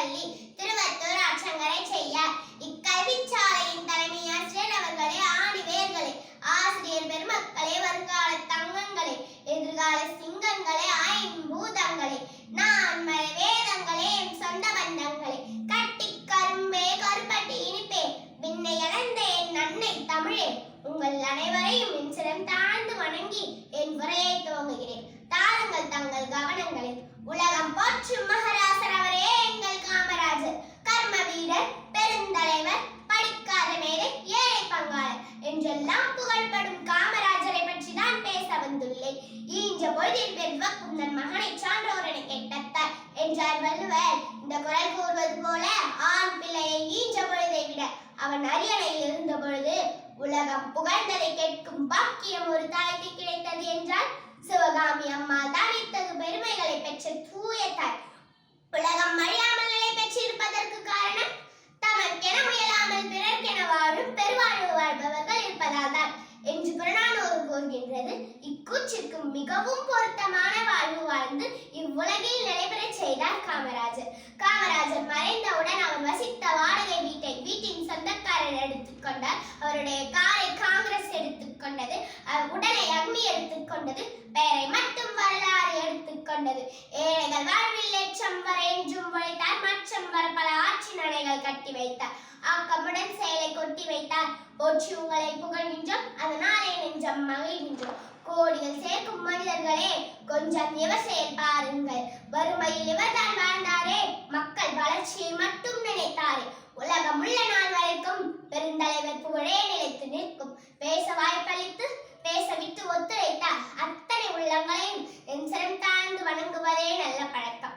பள்ளி திருவத்தூர் ஆற்றங்கரை செய்யார். இக்கல்விச்சாலையின் தலைமை ஆசிரியர் அவர்களே, ஆணிவேர்களே, ஆசிரியர் பெருமக்களே, வருங்கால தங்கங்களே, எதிர்கால சிங்கங்களே, ஐம்பூதங்களே, நான்மறை வேதங்களே, என் சொந்த பந்தங்களே, கட்டி கரும்பே, கருப்பட்டி இனிப்பே, விண்ணை அளந்த என் அன்னை தமிழே, உங்கள் அனைவரையும் என் சிரம் தாழ்ந்து வணங்கி என் உரையை துவங்குகிறேன். தாருங்கள் தங்கள் கவனங்களை. உலகம் போற்றும் மகாராசர் அவரே எங்கள் காமராஜர். கர்ம வீரர், பெருந்தலைவர், படிக்காத மேதை, ஏழை பங்காளர் என்றெல்லாம் புகழ்படும் காமராஜரை பற்றி தான் பேச வந்துள்ளேன். ஈன்ற பொழுதில் பெருவக்கும் தன் மகனை சான்றோர் என கேட்டார் என்றார் வள்ளுவர். இந்த குரல் கூறுவது போல, ஆண் பிள்ளையை ஈன்ற பொழுதை விட அவன் அரியணையில் இருந்த பொழுது உலகம் புகழ்ந்ததை கேட்கும் பாக்கியம் ஒரு தாய்க்கு கிடைத்தது என்றால் சிவகாமி அம்மா தான் இத்தகு பெருமைகளை பெற்ற தூய தாய். உலகம் அழியாமல் நிலை பெற்றிருப்பதற்கு காரணம் தமக்கென முயலாமல் பிறர்க்கென வாழும் பெருவாழ்வு வாழ்பவர்கள் இருப்பதால் தான் என்று புறநானூறு கூறுகின்றது. இக்கூற்றிற்கு மிகவும் பொருத்தமான வாழ்வு வாழ்ந்து இவ்வுலகில் நடைபெற செய்தார் காமராஜர். காமராஜர் மறைந்தவுடன் அவர் வசித்த வாடகை வீட்டின் சொந்தக்காரர் எடுத்துக்கொண்டார். அவருடைய காரை காங்கிரஸ் எடுத்துக்கொண்டது. உடலை அக்னி எடுத்துக்கொண்டது. பெயரை மட்டும் வரலாறு எடுத்துக்கொண்டது. ஏழைகள் வாழ்வில் ஏற்றம் வர என்றும் உழைத்தார். மற்றம் வர பல ஆட்சி நடைகள் கட்டி வைத்தார். ஆக்கமுடன் செயலை கொட்டி வைத்தார். போற்றி உங்களை புகழ்கின்றோம், அதனாலே நெஞ்சம் மகிழ்கின்றோம். கோடிகள் சேர்க்கும் மனிதர்களே, கொஞ்சம் இவர் செயல் பாருங்கள். வறுமையில் இவர்தான் வாழ்ந்தாரே, மக்கள் வளர்ச்சியை மட்டும் நினைத்தாரே. உலகம் உள்ள நாள் வரைக்கும் பெருந்தலைவர் புகழே நிலைத்து நிற்கும். பேச வாய்ப்பளித்து பேச விட்டு ஒத்துழைத்தார். அத்தனை உள்ளங்களையும் என் சிரம் தாழ்ந்து வணங்குவதே நல்ல பழக்கம்.